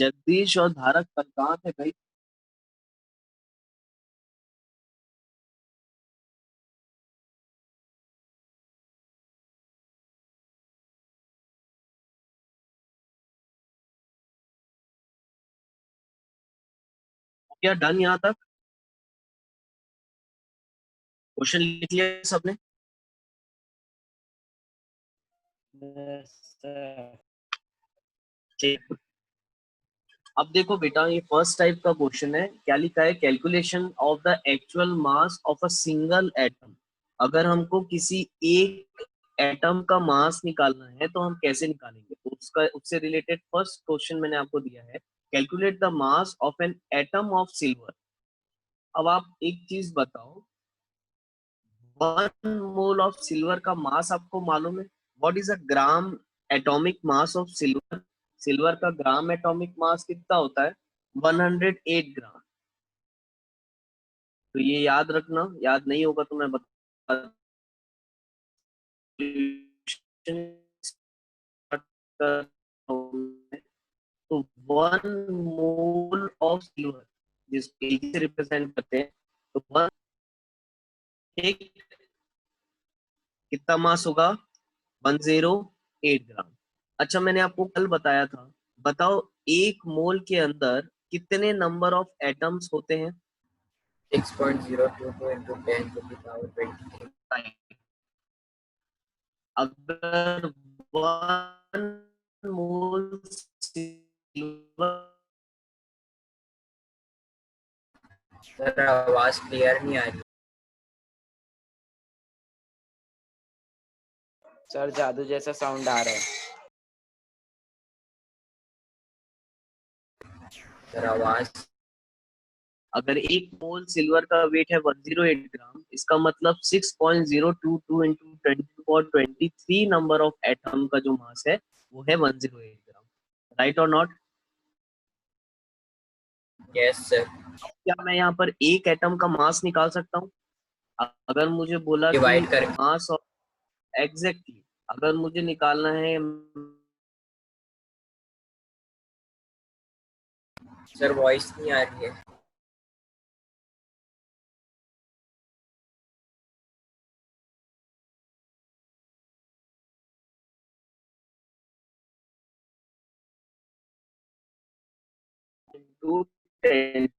जगदीश और धारक पर कहाँ थे भाई? क्या डन यहाँ तक? क्वेश्चन लिख लिया सबने? Yes, sir. ठीक। अब देखो बेटा, ये फर्स्ट टाइप का क्वेश्चन है। क्या लिखा है? Calculation of the actual mass of a single atom. अगर हमको किसी एक एटम का मास निकालना है तो हम कैसे निकालेंगे? तो उसका उससे रिलेटेड फर्स्ट क्वेश्चन मैंने आपको दिया है। Calculate the mass of an atom of silver. अब आप एक चीज बताओ, 1 मोल ऑफ सिल्वर का मास आपको मालूम है? What is a gram atomic mass of silver? Silver का ग्राम एटॉमिक मास कितना होता है? 108 ग्राम। तो ये याद रखना, याद नहीं होगा तो मैं बता। तो 1 मोल ऑफ सिल्वर जिसको से रिप्रेजेंट करते हैं, तो वन एक कितना मास होगा? 108 ग्राम। अच्छा, मैंने आपको कल बताया था, बताओ 1 मोल के अंदर कितने नंबर ऑफ एटम्स होते हैं? 6.022 into 10 to the power 23. अगर 1 मोल सिल्वर सर आवाज क्लियर नहीं आ रही। सर जादू जैसा साउंड आ रहा है। सर आवाज अगर 1 मोल सिल्वर का वेट है 108 ग्राम, इसका मतलब 6.022 into 10 to the power 23 number of atom का जो मास है वो है 108 ग्राम। राइट और नॉट? Yes sir. क्या मैं यहाँ पर एक एटम का मास निकाल सकता हूँ? अगर मुझे बोला कि डिवाइड कर मास ऑफ, एग्जैक्टली, अगर मुझे निकालना है, सर वॉइस नहीं आ रही है। Two 10 to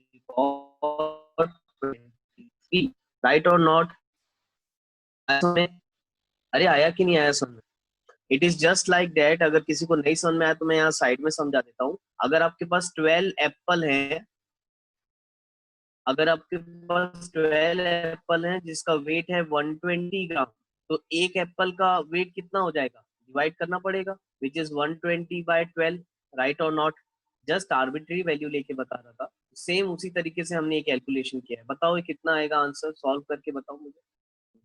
the power 23, right और नॉट? अरे आया कि नहीं आया समझ में? It is just like that. अगर किसी को नहीं समझ में आया तो मैं यहाँ साइड में समझा देता हूँ। अगर आपके पास 12 एप्पल हैं, अगर आपके पास 12 एप्पल हैं जिसका वेट है 120 ग्राम, तो एक एप्पल का वेट कितना हो जाएगा? डिवाइड करना पड़ेगा, विच इज 120/12। राइट और नॉट? जस्ट आर्बिट्री वैल्यू लेके बता रहा था। सेम उसी तरीके से हमने ये कैलकुलेशन किया है। बताओ ये कितना आएगा? आंसर सॉल्व करके बताओ मुझे।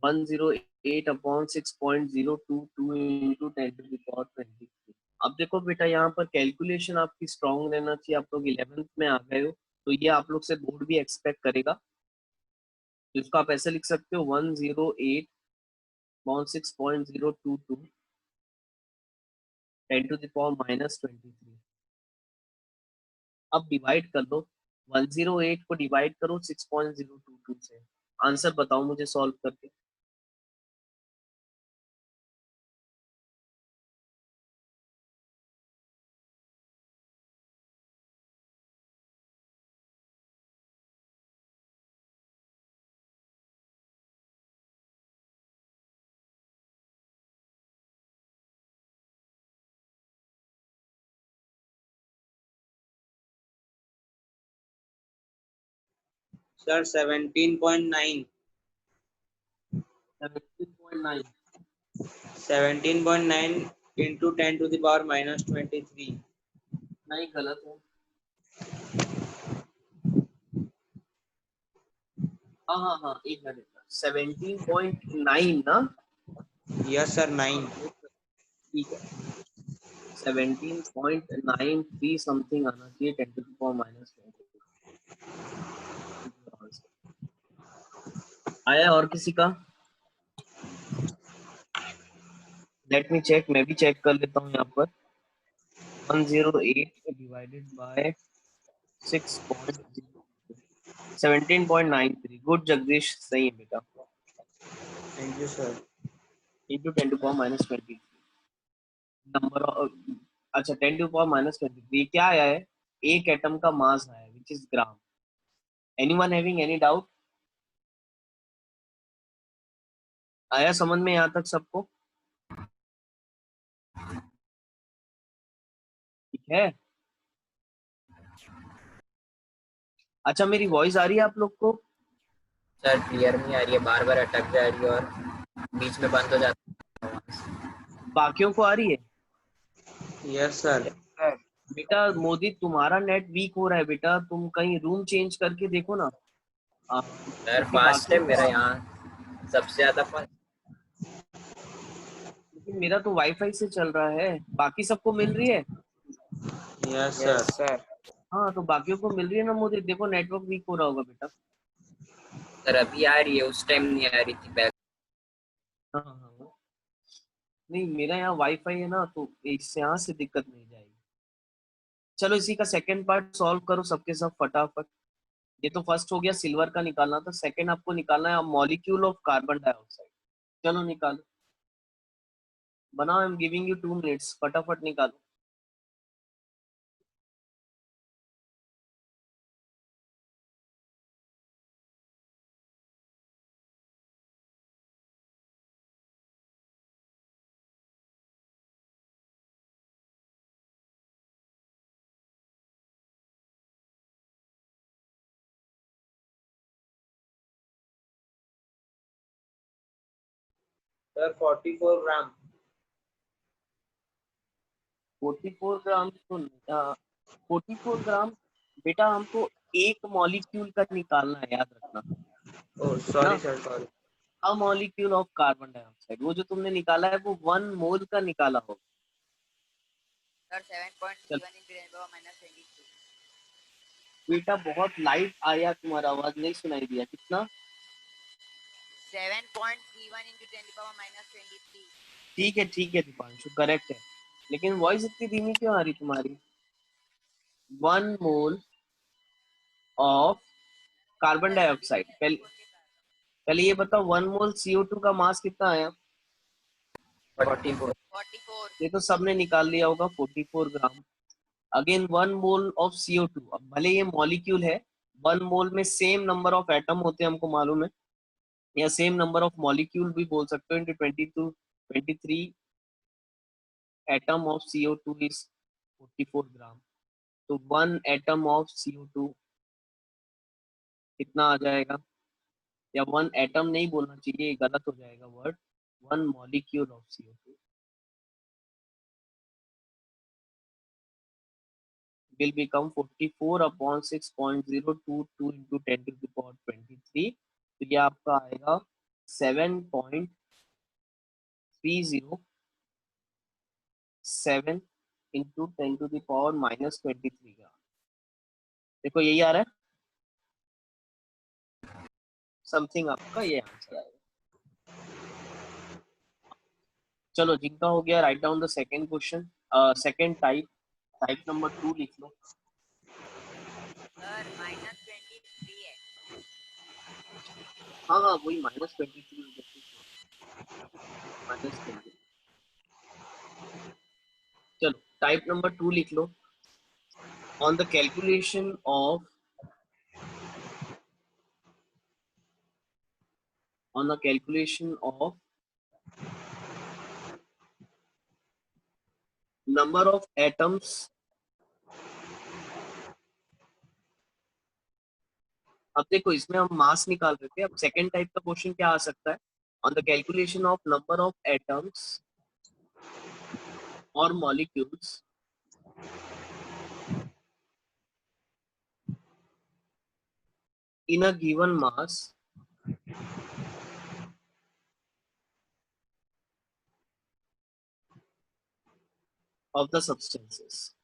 108/6.022 इंटू 10 to the power 23। अब देखो बेटा, यहाँ पर कैलकुलेशन आपकी स्ट्रांग रहना चाहिए। आप लोग 11th में आ गए हो, तो ये आप लोग से बोर्ड भी एक्सपेक्ट करेगा। तो इसको आप ऐसे लिख सकते हो, 108/6.022 10 to the power -23। अब डिवाइड कर दो, 108 को डिवाइड करो 6.022 से। आंसर बताओ मुझे सॉल्व करके। Sir 17.9 17.9 17.9 into 10 to the power -23। नहीं, गलत है। हाँ हाँ हाँ, एक मिनट। 17.9 ना? Yes sir 9। ठीक है, 17.93 समथिंग आना चाहिए 10 to the power -20। आया और किसी का? लेट मी चेक, मैं भी चेक कर लेता हूँ यहाँ पर। 108 डिवाइडेड बाय 17.93. गुड जगदीश, सही है बेटा. Thank you sir. Into 10⁻23 number of, अच्छा 10⁻23 क्या आया है? एक एटम का मास आया है which is gram. Anyone having any doubt? आया समझ में यहाँ तक सबको? ठीक है. अच्छा मेरी वॉइस आ रही है आप लोग को? सर क्लियर नहीं आ रही है, बार बार अटक जा रही है और बीच में बंद हो जाता है. बाकियों को आ रही है? Yes sir. सर बेटा मोदी तुम्हारा नेट वीक हो रहा है बेटा, तुम कहीं रूम चेंज करके देखो ना. सर क्योंकि फास्ट है बाकियों को मेरा यहाँ, सबसे ज्यादा फास्ट. लेकिन मेरा तो वाईफाई से चल रहा है. बाकी सबको मिल रही है? Yes yes sir. सर. हाँ तो बाकियों को मिल रही है ना मोदी. देखो नेटवर्क वीक हो रहा होगा बेटा. सर अभी आ रही है, उस टाइम नहीं आ रही थी पहले. हाँ हाँ हाँ. नहीं मेरा यहाँ वाईफाई है ना, तो इससे यहाँ से दिक्कत नहीं जाएगी. चलो इसी का सेकंड पार्ट सॉल्व करो सबके सब फटाफट. ये तो फर्स्ट हो गया, सिल्वर का निकालना था. सेकंड आपको निकालना है मॉलिक्यूल ऑफ कार्बन डाइऑक्साइड. चलो निकालो, बनाओ. I am giving you 2 minutes, फटाफट निकालो. सर 44 ग्राम. 44 ग्राम तो 44 ग्राम बेटा हमको एक मॉलिक्यूल का निकालना है, याद रखना. ओह है ना? Sorry sir, sorry. A molecule of carbon dioxide, वो जो तुमने निकाला है वो 1 मोल का निकाला होगा. सर चल 7.31 into 10⁻23. बेटा बहुत लाइट आया, तुम्हारा आवाज नहीं सुनाई दिया. कितना? 7.31 into 10⁻23. ठीक है दीपांशु, करेक्ट है. लेकिन वॉइस इतनी धीमी क्यों आ रही तुम्हारी? 1 मोल ऑफ कार्बन डाइऑक्साइड. पहले ये बताओ 1 मोल CO2 का मास कितना आया? 44. 44. ये तो सबने निकाल लिया होगा, 44 ग्राम. Again 1 mole of CO2. अब भले ये मॉलिक्यूल है, 1 मोल में सेम नंबर ऑफ एटम होते हैं हमको मालूम है, या सेम नंबर ऑफ मॉलिक्यूल भी बोल सकते हो. Into 23 atom of CO2 is 44 ग्राम. तो 1 एटम ऑफ CO2 कितना आ जाएगा? या 1 एटम नहीं बोलना चाहिए, ये गलत हो जाएगा word. 1 molecule of CO2 will become 44 upon 6.022 into 10 to the power 23. तो ये आपका आएगा 7.307 into 10 to the power -23 ग्राम. देखो यही आ रहा है समथिंग, आपका ये आंसर आएगा. चलो जिनका हो गया, write down the second question. Second type number 2 लिख लो. सर -23 है. हाँ हाँ वही -23 -20. चलो टाइप नंबर 2 लिख लो. on the calculation of number of atoms. अब देखो इसमें हम मास निकाल रहे थे, अब सेकंड टाइप का क्वेश्चन क्या आ सकता है? On the calculation of number of atoms और molecules in a given mass of the substances.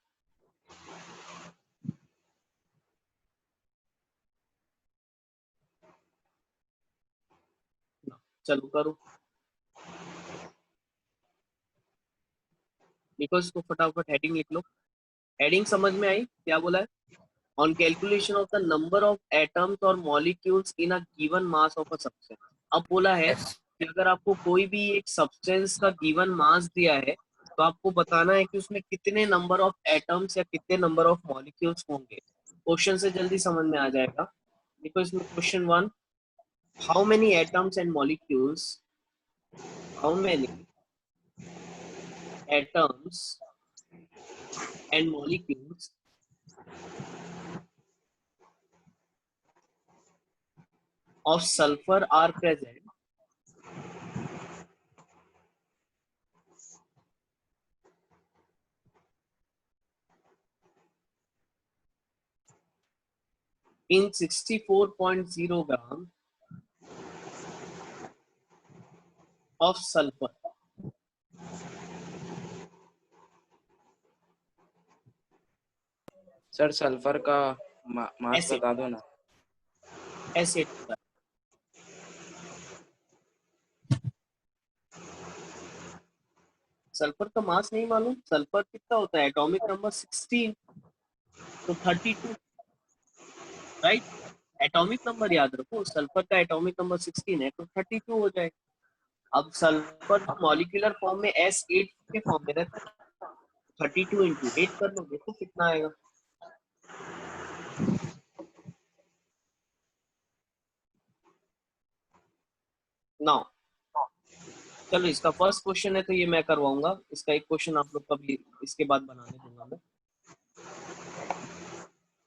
चलो करो, लिखो इसको फटाफट, हेडिंग लिख लो. हेडिंग समझ में आई क्या बोला है? On calculation of the number of atoms और molecules in a given mass of a substance. अब बोला है Yes. कि अगर आपको कोई भी एक सब्सटेंस का गिवन मास दिया है तो आपको बताना है कि उसमें कितने नंबर ऑफ एटम्स या कितने नंबर ऑफ मॉलिक्यूल्स होंगे। क्वेश्चन से जल्दी समझ में आ जाएगा। देखो इसमें question 1, how many atoms and molecules, how many atoms and molecules of sulfur are present in 64.0 gram of sulfur। Sir sulphur का मास एसिड, बता दो ना। एसिड का। सल्फर का मास नहीं मालूम? सल्फर कितना होता है? एटॉमिक नंबर 16, तो 32, राइट? एटॉमिक नंबर याद रखो, सल्फर का एटॉमिक नंबर 16 है तो 32 हो जाएगा। अब सल्फर मॉलिक्यूलर फॉर्म में S8 के फॉर्म में रहता है, 32 इंटू 8 कर लो, देखो कितना आएगा। नाउ चलो इसका फर्स्ट क्वेश्चन है तो ये मैं करवाऊंगा, इसका एक क्वेश्चन आप लोग का भी इसके बाद बनाने दूंगा मैं।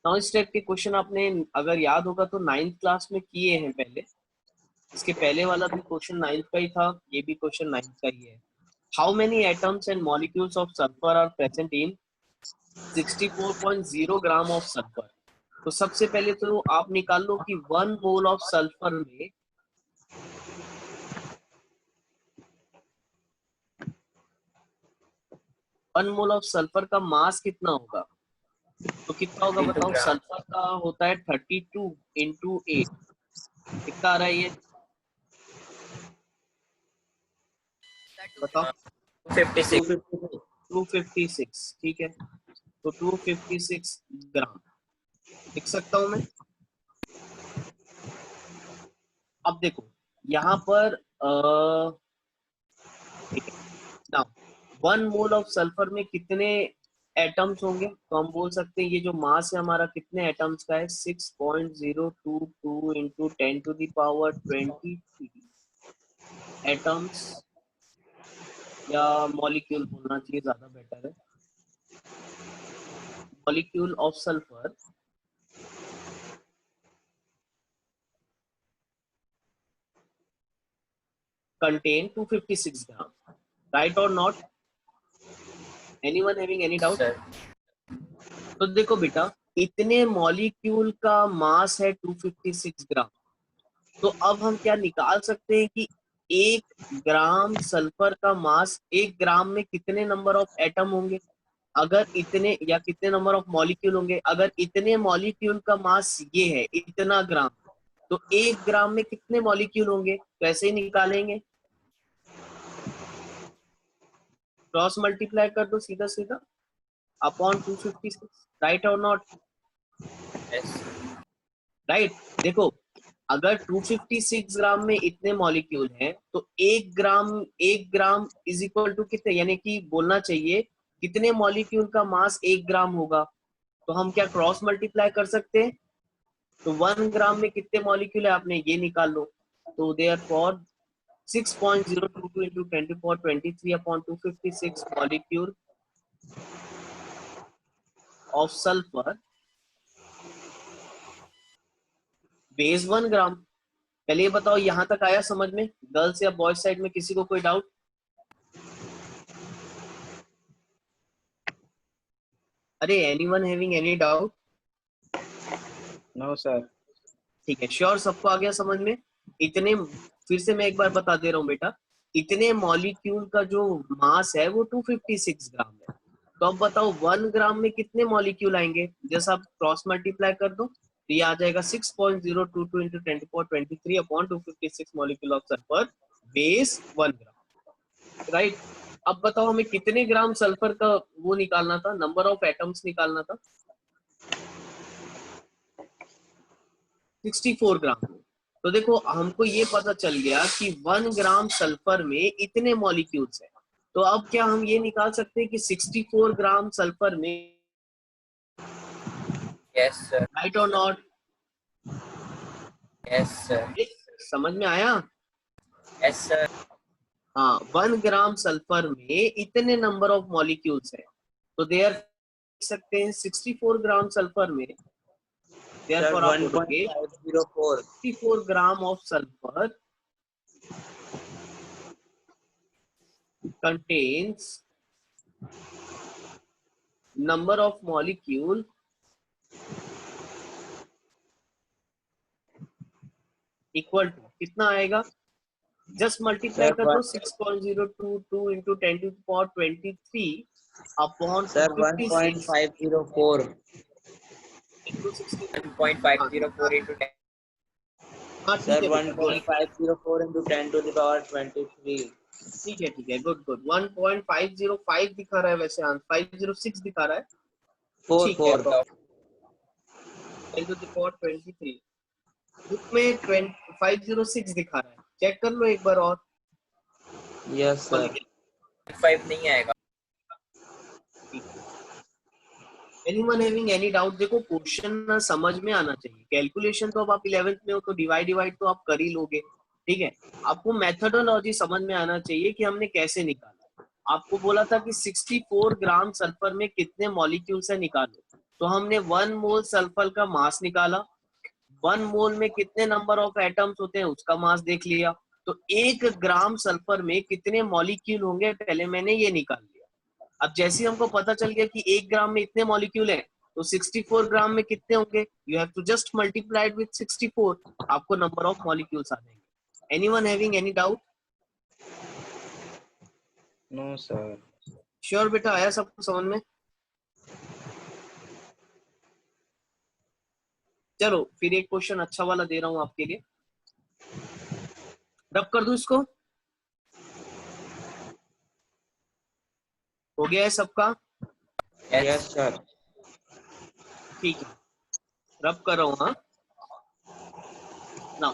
नाउ इस टाइप के क्वेश्चन आपने अगर याद होगा तो 9th क्लास में किए हैं पहले। इसके पहले वाला भी क्वेश्चन 9th का ही था, ये भी क्वेश्चन 9th का ही है। How many atoms and molecules of sulphur are present in 64.0 gram of sulphur. तो सबसे पहले तो आप निकाल लो कि 1 मोल ऑफ सल्फर में 1 मोल ऑफ सल्फर का मास कितना होगा? तो कितना होगा 32 बताओ? ग्राम। सल्फर का होता है 32 इंटू 8, कितना आ रहा है ये बताओ? 56। 256, ठीक है, तो 256 ग्राम लिख सकता हूं मैं। अब देखो यहाँ पर ठीक है ना, 1 मोल ऑफ सल्फर में कितने एटम्स होंगे? तो हम बोल सकते हैं ये जो मास है हमारा कितने एटम्स का है, 6.022 इंटू 10⁻23 एटम्स, या मॉलिक्यूल बोलना चाहिए, ज्यादा बेटर है। Molecule of sulphur contain 256 gram, right or not? Anyone having any doubt? Sir तो देखो बेटा, इतने मॉलिक्यूल का मास है 256 ग्राम, तो अब हम क्या निकाल सकते हैं कि 1 ग्राम सल्फर का मास, 1 ग्राम में कितने नंबर ऑफ एटम होंगे? अगर इतने, या कितने नंबर ऑफ मॉलिक्यूल होंगे? अगर इतने मॉलिक्यूल का मास ये है इतना ग्राम, तो 1 ग्राम में कितने मॉलिक्यूल होंगे? तो ऐसे ही निकालेंगे, क्रॉस मल्टीप्लाई कर दो सीधा सीधा अपॉन 256, राइट और नॉट? Yes right. देखो अगर 256 ग्राम में इतने मॉलिक्यूल हैं तो 1 ग्राम इज इक्वल टू कितने, यानी कि बोलना चाहिए कितने मॉलिक्यूल का मास 1 ग्राम होगा? तो हम क्या क्रॉस मल्टीप्लाई कर सकते हैं? तो 1 ग्राम में कितने मॉलिक्यूल है आपने ये निकाल लो। तो therefore 6.022 into 10⁻23 upon 256 molecule of sulfur base 1 ग्राम। पहले ये बताओ यहां तक आया समझ में? गर्ल्स या बॉयज साइड में किसी को कोई डाउट? अरे anyone having any doubt? No sir. ठीक है, श्योर सबको आ गया समझ में? इतने, फिर से मैं एक बार बता दे रहा हूँ बेटा, इतने मॉलिक्यूल का जो मास है वो 256 ग्राम है। तो अब बताओ 1 ग्राम में कितने मॉलिक्यूल आएंगे? जैसा आप क्रॉस मल्टीप्लाई कर दो तो ये आ जाएगा 6.022 into 10⁻23 upon 256 molecule of sulphur base 1 gram, right? अब बताओ हमें कितने ग्राम सल्फर का वो निकालना था, नंबर ऑफ एटम्स निकालना था? 64 ग्राम। तो देखो हमको ये पता चल गया कि 1 ग्राम सल्फर में इतने मॉलिक्यूल्स हैं। तो अब क्या हम ये निकाल सकते हैं कि 64 ग्राम सल्फर में, यस सर, राइट और नॉट? यस सर, समझ में आया? Yes sir. हाँ, 1 ग्राम सल्फर में इतने नंबर ऑफ मॉलिक्यूल्स है, तो देयर सकते हैं 64 ग्राम सल्फर में, Sir, देयरफॉर आप बोलोगे 1.504. 64 gram of sulphur contains number of molecule equal to कितना आएगा? जस्ट मल्टीप्लाई Sir, कर दो 6.022 into 10 to power 23 upon Sir, 56 1.504. Into 64। 1.504 into 10. हाँ Sir, ठीक है बेटा, good 1.504 into 10 to the power 23. ठीक है, गुड गुड। 1.505 दिखा रहा है, वैसे आंसर 506 दिखा रहा है। 4, ठीक है, 4. 10 टू द पावर 23, बुक में 506 दिखा रहा है, चेक कर लो एक बार और। Yes, sir. 5 नहीं आएगा। Anyone having any doubt? देखो क्वेश्चन समझ में आना चाहिए, कैलकुलेशन तो अब आप 11th में हो तो डिवाइड डिवाइड तो आप कर ही लोगे, ठीक है। आपको मेथोडोलॉजी समझ में आना चाहिए कि हमने कैसे निकाला। आपको बोला था कि 64 ग्राम सल्फर में कितने मॉलिक्यूल्स है निकालो, तो हमने 1 मोल सल्फर का मास निकाला, 1 मोल में कितने नंबर ऑफ एटम्स होते हैं उसका मास देख लिया, तो 1 ग्राम सल्फर में कितने मॉलिक्यूल होंगे पहले मैंने ये निकाल लिया। अब जैसे हमको पता चल गया कि 1 ग्राम में इतने मॉलिक्यूल हैं, तो 64 ग्राम में कितने होंगे? You have to just multiplied with 64, आपको नंबर ऑफ मॉलिक्यूल्स आ जाएंगे। Anyone having any doubt? No, sir. Sure बेटा, आया सबको समझ में? चलो फिर एक क्वेश्चन अच्छा वाला दे रहा हूं आपके लिए, रब कर दूं इसको। हो गया है सबका? Yes, sir. ठीक है, रब कर रहा हूं। हाँ, now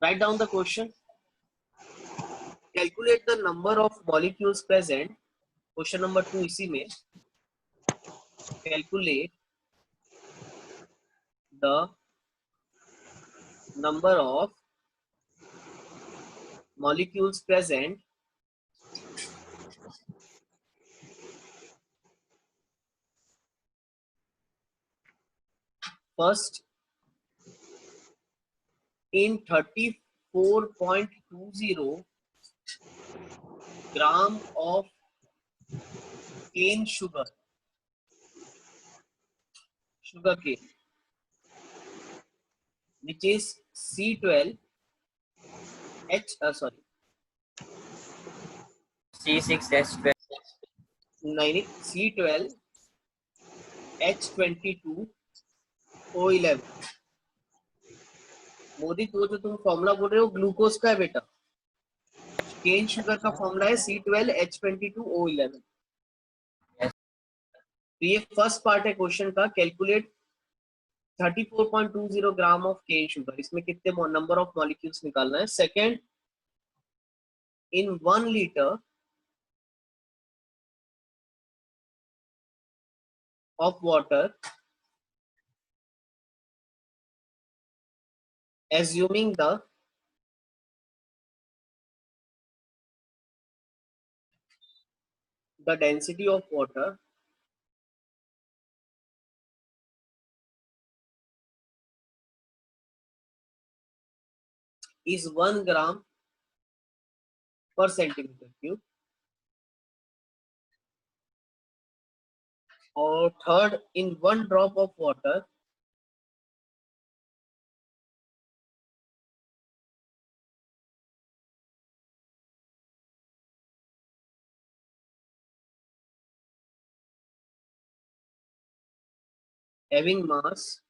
write down the question. Calculate the number of molecules present, question number 2 इसी में। Calculate the number of molecules present first in 34.20 gram of cane sugar cane, which is C12 C6H12 C12 H22 O11। Modi तो जो तुम formula बोल रहे हो glucose का है बेटा, केन शुगर का फॉर्मूला है C12H22O11। तो ये फर्स्ट पार्ट है क्वेश्चन का, calculate 34.20 gram of cane sugar, इसमें कितने नंबर ऑफ मॉलिक्यूल्स निकालना है। Second, in 1 litre of water, assuming the density of water is 1 gram per centimeter cube, or third, in 1 drop of water having mass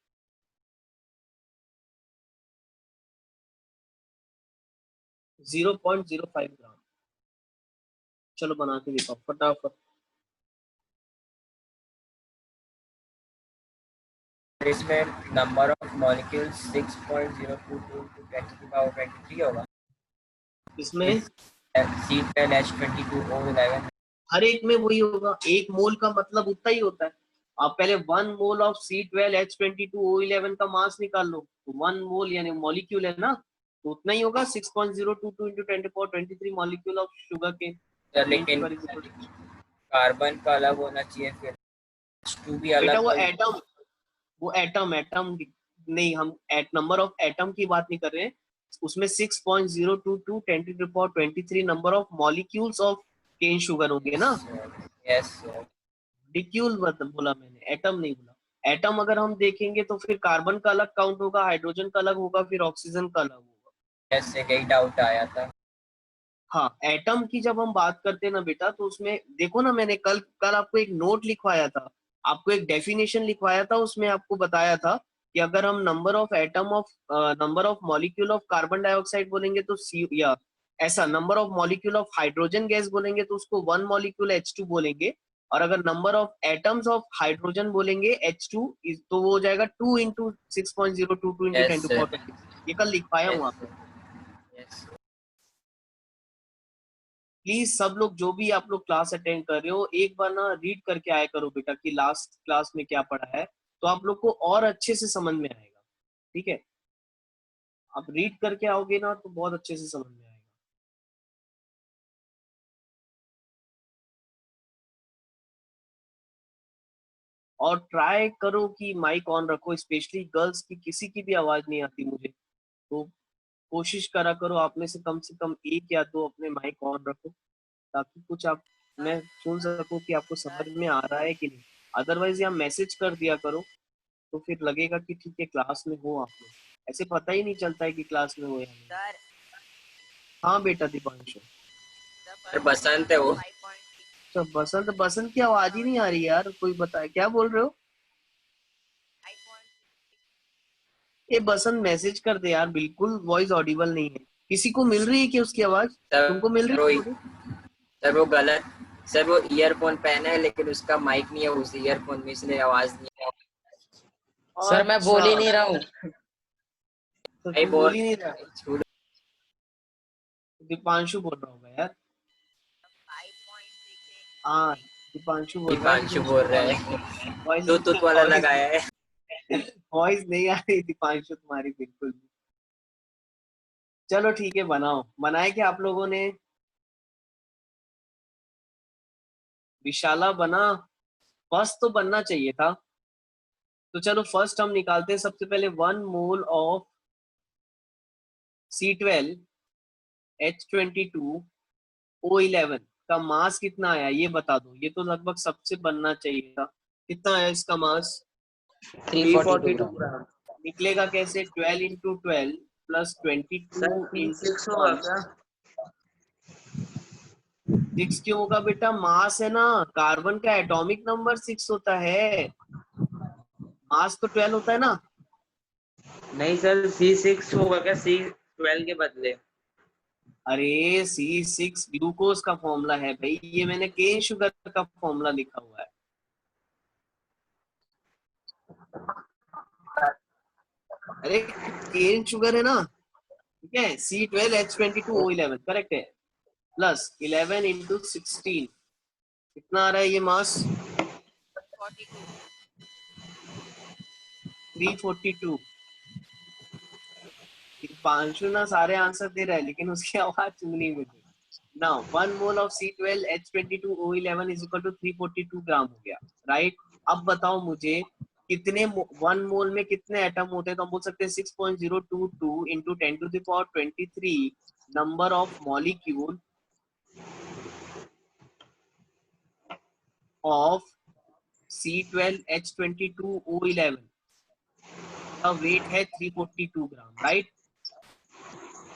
0.05 gram, चलो बना के दिखाओ फटाफट। इसमें नंबर ऑफ मॉलिक्यूल्स 6.022 to 10⁻23 होगा। इसमें C12H22O11 हर एक में वही होगा, एक मोल का मतलब उतना ही होता है। आप पहले 1 मोल ऑफ C12H22O11 का मास निकाल लो, तो 1 मोल यानी मॉलिक्यूल है ना, तो उतना ही होगा 6.022 into 10⁻23 मॉलिक्यूल ऑफ शुगर के। लेकिन कार्बन का अलग होना चाहिए, फिर H2 भी अलग। बेटा वो एटम नहीं, हम नंबर ऑफ एटम की बात नहीं कर रहे हैं, उसमें 6.022 10⁻23 number of molecules of cane sugar होंगे ना। यस डिक्यूल बोला मैंने, एटम नहीं बोला। एटम अगर हम देखेंगे तो फिर कार्बन का अलग काउंट होगा, हाइड्रोजन का अलग होगा, फिर ऑक्सीजन का अलग होगा। यस, यही डाउट आया था। हाँ, एटम की जब हम बात करते हैं ना बेटा, तो उसमें देखो ना, मैंने कल आपको एक नोट लिखवाया था, आपको एक डेफिनेशन लिखवाया था, उसमें आपको बताया था कि अगर हम number of molecule of carbon dioxide बोलेंगे तो सी, या ऐसा number of molecule of hydrogen gas बोलेंगे तो उसको 1 मॉलिक्यूल H2 बोलेंगे, और अगर number of atoms of hydrogen बोलेंगे H2 तो वो हो जाएगा 2 into 6.022 into 10⁻23। ये कल लिखवाया हूँ आपको। यस प्लीज सब लोग जो भी आप लोग क्लास अटेंड कर रहे हो, एक बार ना रीड करके आया करो बेटा कि लास्ट क्लास में क्या पढ़ा है, तो आप लोग को और अच्छे से समझ में आएगा। ठीक है, आप रीड करके आओगे ना तो बहुत अच्छे से समझ में आएगा। और ट्राई करो कि माइक ऑन रखो, स्पेशली गर्ल्स की किसी की भी आवाज नहीं आती मुझे, तो कोशिश करा करो आप में से कम एक या दो अपने माइक ऑन रखो, ताकि कुछ आप मैं सुन सकूं कि आपको समझ में आ रहा है कि नहीं। अदरवाइज या मैसेज कर दिया करो, तो फिर लगेगा कि ठीक है क्लास में हो आप लोग, ऐसे पता ही नहीं चलता है कि क्लास में हो या नहीं। सर, हाँ बेटा दीपांशु। सर बसंत है वो। तो बसंत की आवाज ही नहीं आ रही यार, कोई बताए क्या बोल रहे हो। ये बसंत मैसेज कर दे यार, बिल्कुल वॉइस ऑडिबल नहीं है। किसी को मिल रही है कि उसकी आवाज तुमको मिल रही है? सर वो गलत, सर वो ईयरफोन पहना है लेकिन उसका माइक नहीं है उस ईयरफोन में, इसलिए आवाज नहीं है। सर मैं बोल ही अच्छा, नहीं रहा हूँ। तो भाई तुम बोल बोल, ही नहीं रहा। छोड़ो। दीपांशु बोल रहा होगा यार। हाँ, दीपांशु बोल रहा है, दीपांशु बोल रहा है, वॉइस ब्लूटूथ वाला लगाया है। वॉइस नहीं आ रही दीपांशु तुम्हारी बिल्कुल भी। चलो ठीक है, बनाओ। बनाए क्या आप लोगों ने? विशाला बना? फर्स्ट तो बनना चाहिए था। तो चलो फर्स्ट हम निकालते हैं, सबसे पहले 1 मोल ऑफ C12H22O11 का मास कितना आया ये बता दो। ये तो लगभग सबसे बनना चाहिए था। कितना आया इसका मास? 342 ग्राम। निकलेगा कैसे? 12 into 12 plus 22 sir into C6 होगा 1। क्या? 6 क्यों होगा बेटा? मास है ना, कार्बन का एटॉमिक नंबर 6 होता है, मास तो 12 होता है ना। नहीं सर, C6 होगा क्या C12 के बदले? अरे C6 ग्लूकोज का फॉर्मूला है भाई, ये मैंने केन शुगर का फॉर्मूला लिखा हुआ है। अरे केन शुगर है ना, ठीक है। C12H22O11 करेक्ट है, प्लस 11 into 16 कितना आ रहा है ये मास? 342। पांचू ना सारे आंसर दे रहा है लेकिन उसकी आवाज सुननी मुझे। Now 1 mole of C12H22O11 is equal to 342 gram हो गया, राइट। अब बताओ मुझे कितने 1 मोल में कितने एटम होते हैं? तो हम बोल सकते हैं 6.022 into 10⁻23 number of molecule of C12H22O11 का वेट है 342 ग्राम, राइट।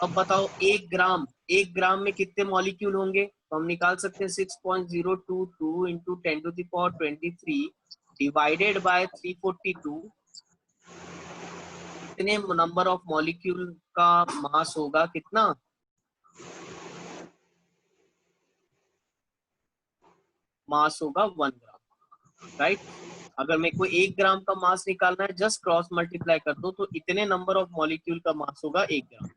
अब बताओ 1 ग्राम में कितने मॉलिक्यूल होंगे? तो हम निकाल सकते हैं 6.022 into 10⁻23 डिवाइडेड बाय 342, कितने नंबर ऑफ मॉलिक्यूल का मास होगा? कितना? मास होगा 1 ग्राम, राइट। अगर मेरे को 1 ग्राम का मास निकालना है, जस्ट क्रॉस मल्टीप्लाई कर दो तो इतने नंबर ऑफ मॉलिक्यूल का मास होगा 1 ग्राम।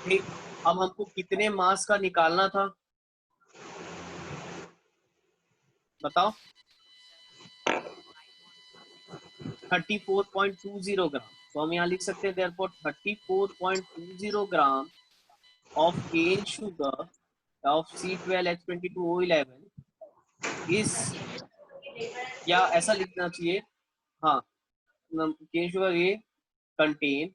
ठीक, अब हमको कितने मास का निकालना था बताओ? 34.20 ग्राम। तो हम यहाँ लिख सकते हैं therefore 34.20 gram of cane sugar of C12H22O11 is, या ऐसा लिखना चाहिए, हाँ, cane sugar ये contain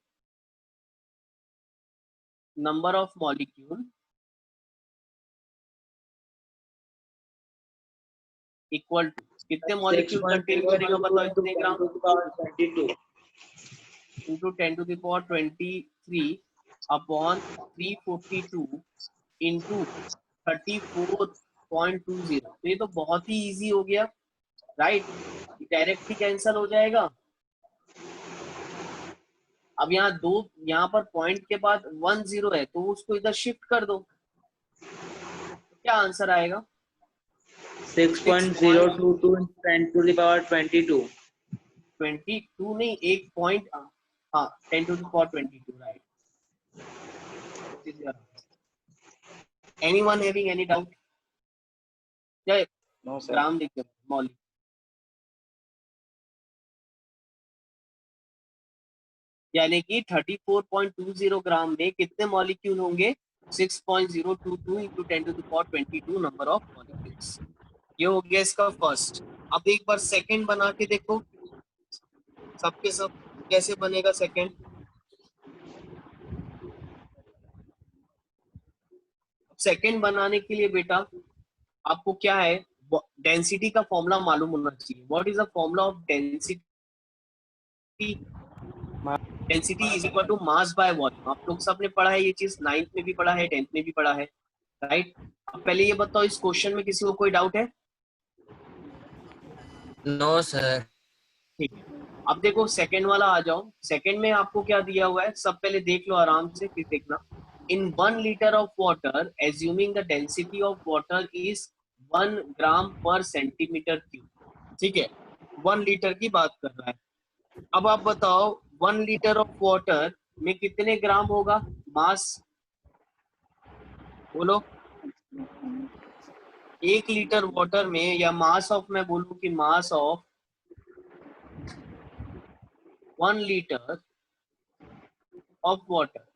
number of molecule equal to, कितने मॉलिक्यूल कंटेन करेगा बताओ? इतने ग्राम इंटू 10⁻23 अपॉन 342 इंटू 34.20। तो ये तो बहुत ही इजी हो गया, राइट, डायरेक्ट ही कैंसिल हो जाएगा। अब यहाँ दो, यहाँ पर पॉइंट के बाद 1 0 है तो उसको इधर शिफ्ट कर दो, क्या आंसर आएगा? 6.022 10⁻22। 22 नहीं, एक पॉइंट, हाँ 10⁻22, right. Anyone having any doubt? क्या नो सर। ग्राम लिख दो मॉलिक्यूल, यानी कि 34.20 ग्राम में कितने मॉलिक्यूल होंगे? 6.022 इंटू 10⁻22 नंबर ऑफ मॉलिक्यूल्स। ये हो गया इसका फर्स्ट। अब एक बार सेकंड बना के देखो, सबके सब कैसे बनेगा सेकंड। सेकंड बनाने के लिए बेटा आपको क्या है, डेंसिटी का फॉर्मूला मालूम होना चाहिए। What is the formula of density? Density is equal to mass by volume. आप लोग सबने पढ़ा है ये चीज, 9th में भी पढ़ा है, 10th में भी पढ़ा है, राइट। अब पहले ये बताओ, इस क्वेश्चन में किसी को कोई डाउट है? No sir. ठीक है, अब देखो सेकंड वाला आ जाओ। सेकंड में आपको क्या दिया हुआ है, सब पहले देख लो आराम से, फिर देखना। इन 1 liter of water, assuming the density of water is 1 gram per centimeter cube, ठीक है, 1 लीटर की बात कर रहा है। अब आप बताओ 1 लीटर ऑफ वाटर में कितने ग्राम होगा मास? बोलो। 1 लीटर वाटर में, या मास ऑफ, मैं बोलूं कि mass of 1 litre of water.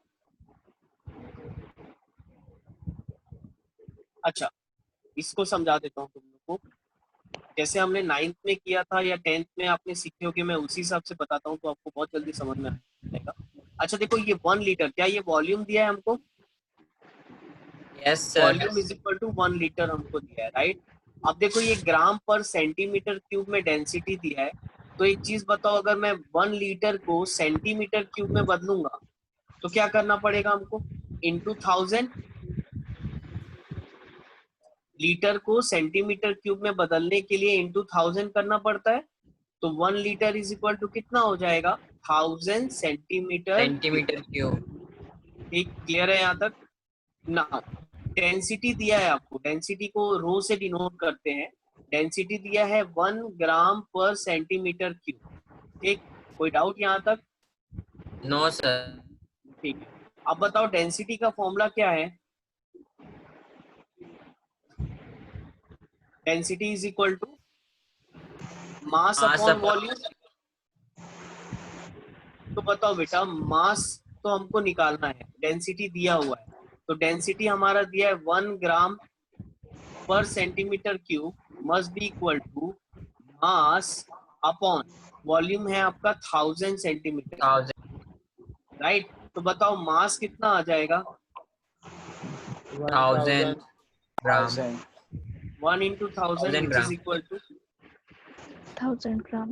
अच्छा, इसको समझा देता हूँ तुम लोग को। जैसे हमने 9th में किया था या 10th में आपने सीखे हो, कि मैं उसी हिसाब से बताता हूँ तो आपको बहुत जल्दी समझ में आएगा। अच्छा देखो, ये 1 लीटर, क्या ये वॉल्यूम दिया है हमको? Yes sir. Volume is equal to 1 litre हमको दिया है, राइट। अब देखो ये ग्राम पर सेंटीमीटर क्यूब में डेंसिटी दिया है, तो एक चीज बताओ, अगर मैं 1 लीटर को सेंटीमीटर क्यूब में बदलूंगा तो क्या करना पड़ेगा हमको? इंटू 1000। लीटर को सेंटीमीटर क्यूब में बदलने के लिए इंटू 1000 करना पड़ता है। तो 1 लीटर इज इक्वल टू कितना हो जाएगा? 1000 सेंटीमीटर क्यूब। ठीक, क्लियर है यहाँ तक ना? डेंसिटी दिया है आपको, डेंसिटी को रो से डिनोट करते हैं। डेंसिटी दिया है 1 ग्राम पर सेंटीमीटर क्यूब, ठीक। कोई डाउट यहाँ तक? No sir. ठीक है, अब बताओ डेंसिटी का फॉर्मूला क्या है? Density is equal to mass upon volume. तो बताओ बेटा, मास तो हमको निकालना है, डेंसिटी दिया हुआ है, तो डेंसिटी हमारा दिया है 1 ग्राम पर centimetre cube must be equal to mass upon volume है आपका 1000 सेंटीमीटर, राइट। तो बताओ मास कितना आ जाएगा? 1000 ग्राम। 1 into 1000 which is equal to 1000 gram.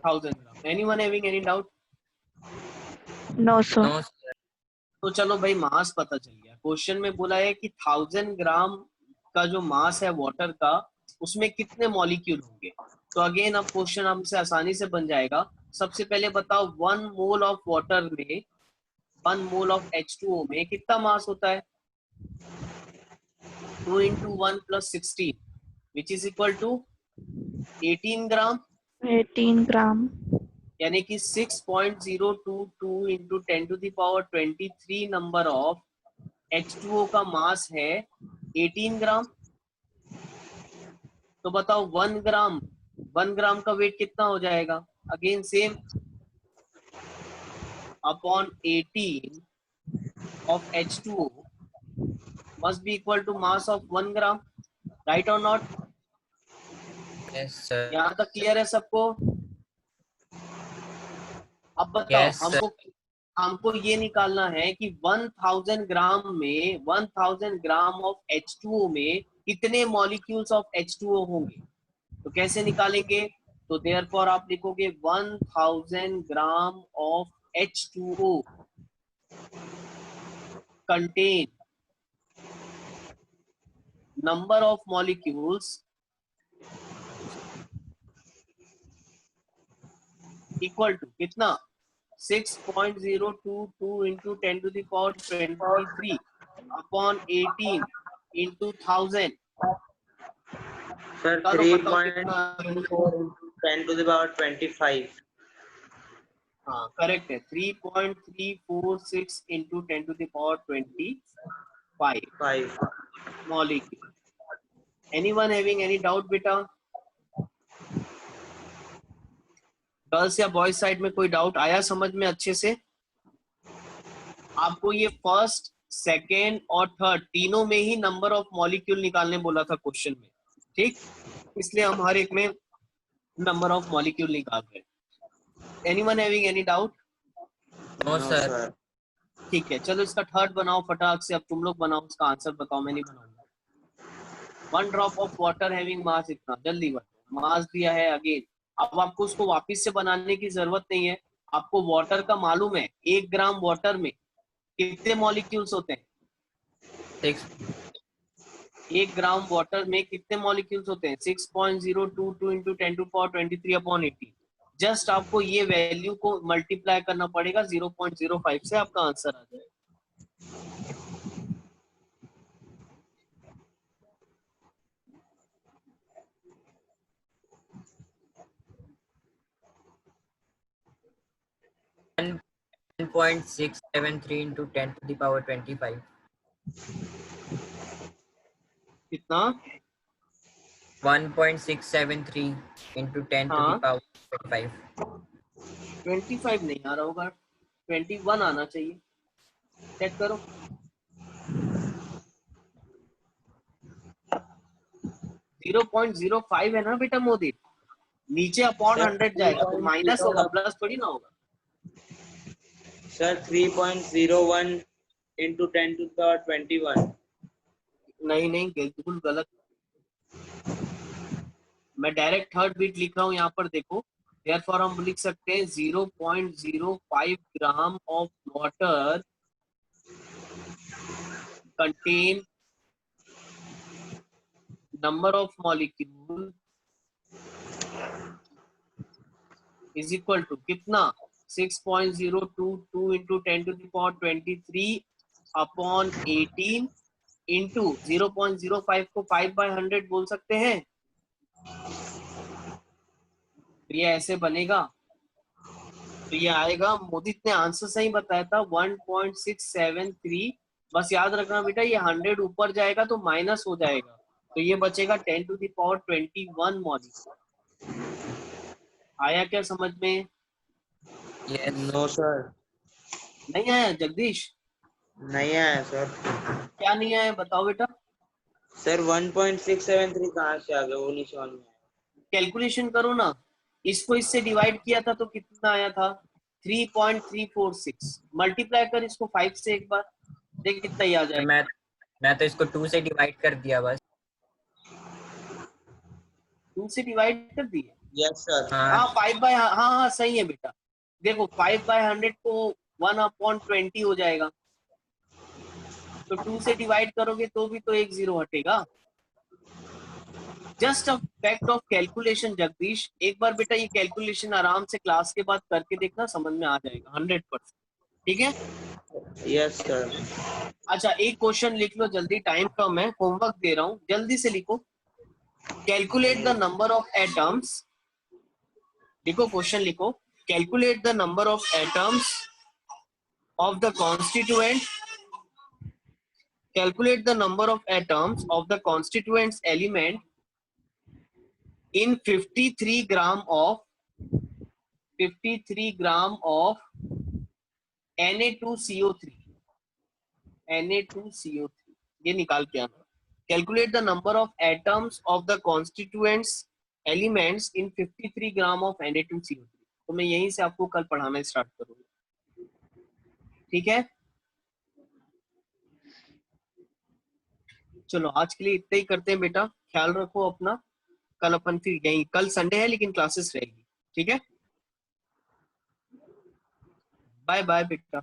1000 gram. Anyone having any doubt? No, sir. No sir. तो चलो भाई, मास पता चल गया। क्वेश्चन में बोला है कि 1000 ग्राम का जो मास है वाटर का, उसमें कितने मॉलिक्यूल होंगे। तो अगेन अब क्वेश्चन हमसे आसानी से बन जाएगा। सबसे पहले बताओ 1 मोल ऑफ वाटर में, 1 मोल ऑफ H2O में कितना मास होता है? 2 into 1 plus 16, which is equal to 18 gram, 18 gram. यानी कि 6.022 इंटू 10⁻23 नंबर ऑफ H2O का मास है 18 ग्राम। तो बताओ 1 ग्राम का वेट कितना हो जाएगा? Again same, upon 18 of H2O must be equal to mass of 1 gram, right or not? Yes sir. यहाँ तक क्लियर है सबको? अब बताओ Yes, sir. हमको ये निकालना है कि 1000 ग्राम में 1000 ग्राम ऑफ H2O में कितने मॉलिक्यूल्स ऑफ H2O होंगे। तो कैसे निकालेंगे? तो देयरफॉर आप लिखोगे 1000 gram of H2O contain number of molecules equal to कितना? 6.022 into 10⁻23 upon 18 into 1000। सर चलो 3.4 बताओ कितना? into 10⁻25। हाँ करेक्ट है, 3.346 into 10⁻25 molecule। Anyone having any doubt बेटा? गर्ल्स या बॉयज साइड में कोई डाउट आया समझ में अच्छे से? आपको ये फर्स्ट, सेकेंड और थर्ड तीनों में ही नंबर ऑफ मॉलिक्यूल निकालने बोला था क्वेश्चन में, ठीक? इसलिए हम हर एक में नंबर ऑफ मॉलिक्यूल निकाल रहे हैं। Anyone having any doubt? No sir. ठीक है, चलो इसका थर्ड बनाओ फटाक से। अब तुम लोग बनाओ, उसका आंसर बताओ, मैं नहीं बनाऊंगा। 1 drop of water having mass इतना, जल्दी बताओ। मास दिया है अगेन, अब आपको उसको वापस से बनाने की जरूरत नहीं है। आपको वाटर का मालूम है, 1 ग्राम वाटर में कितने मॉलिक्यूल्स होते हैं? 1 ग्राम वाटर में कितने मॉलिक्यूल्स होते हैं? 6.022 इंटू 10⁻23 अपॉन 18। जस्ट आपको ये वैल्यू को मल्टीप्लाई करना पड़ेगा 0.05 से, आपका आंसर आ जाएगा। One 1.673 into 10⁻25। कितना? 1.673 into 10⁻25। 25 नहीं आ रहा होगा, 21 आना चाहिए। चेक करो। .05 है ना बेटा मोदी, नीचे अपॉन 100 जाएगा तो माइनस होगा, प्लस थोड़ी ना होगा। Sir 3.01 into 10⁻21। नहीं बिल्कुल गलत। मैं डायरेक्ट थर्ड बीट लिख रहा हूँ यहाँ पर, देखो। देयरफॉर हम लिख सकते हैं 0.05 gram of water contain number of molecule is equal to कितना? 6.022 into 10⁻23 अपॉन 18 इंटू 0.05 को 5/100 बोल सकते हैं। तो ये ऐसे बनेगा, तो ये आएगा। मोदी ने आंसर सही बताया था, 1.673। बस याद रखना बेटा, ये 100 ऊपर जाएगा तो माइनस हो जाएगा, तो ये बचेगा 10⁻21 मॉलिक्यूल। आया क्या समझ में? यस। No sir. नहीं आया जगदीश? नहीं आया सर। क्या नहीं आया बताओ बेटा? सर 1.673 कहाँ से आ गया, वो नहीं समझ में आया। कैलकुलेशन करो ना, इसको इससे डिवाइड किया था तो कितना आया था? 3.346। मल्टीप्लाई कर इसको 5 से एक बार, देख कितना ही आ जाएगा। मैं तो इसको 2 से डिवाइड कर दिया बस। 2 से डिवाइड कर दिए? Yes sir. हाँ 5/, हाँ सही है बेटा। देखो 5/100 को 1/20 हो जाएगा, तो 2 से डिवाइड करोगे तो भी तो 1 0 हटेगा। Just a fact of calculation Jagdish, एक बार बेटा ये कैलकुलेशन आराम से क्लास के बाद करके देखना, समझ में आ जाएगा 100%। ठीक है? Yes sir. अच्छा एक क्वेश्चन लिख लो जल्दी, टाइम कम है, होमवर्क दे रहा हूँ, जल्दी से लिखो। Calculate the number of atoms, देखो क्वेश्चन लिखो, calculate the number of atoms of the constituent, calculate the number of atoms of the constituents element in 53 gram of Na2CO3, Na2CO3 ये निकाल के आना। Calculate the number of atoms of the constituents elements in 53 gram of Na2CO3। तो मैं यहीं से आपको कल पढ़ाना स्टार्ट करूंगा, ठीक है। चलो आज के लिए इतना ही करते हैं बेटा, ख्याल रखो अपना, कल अपन फिर यहीं, कल संडे है लेकिन क्लासेस रहेगी, ठीक है। बाय बाय बेटा।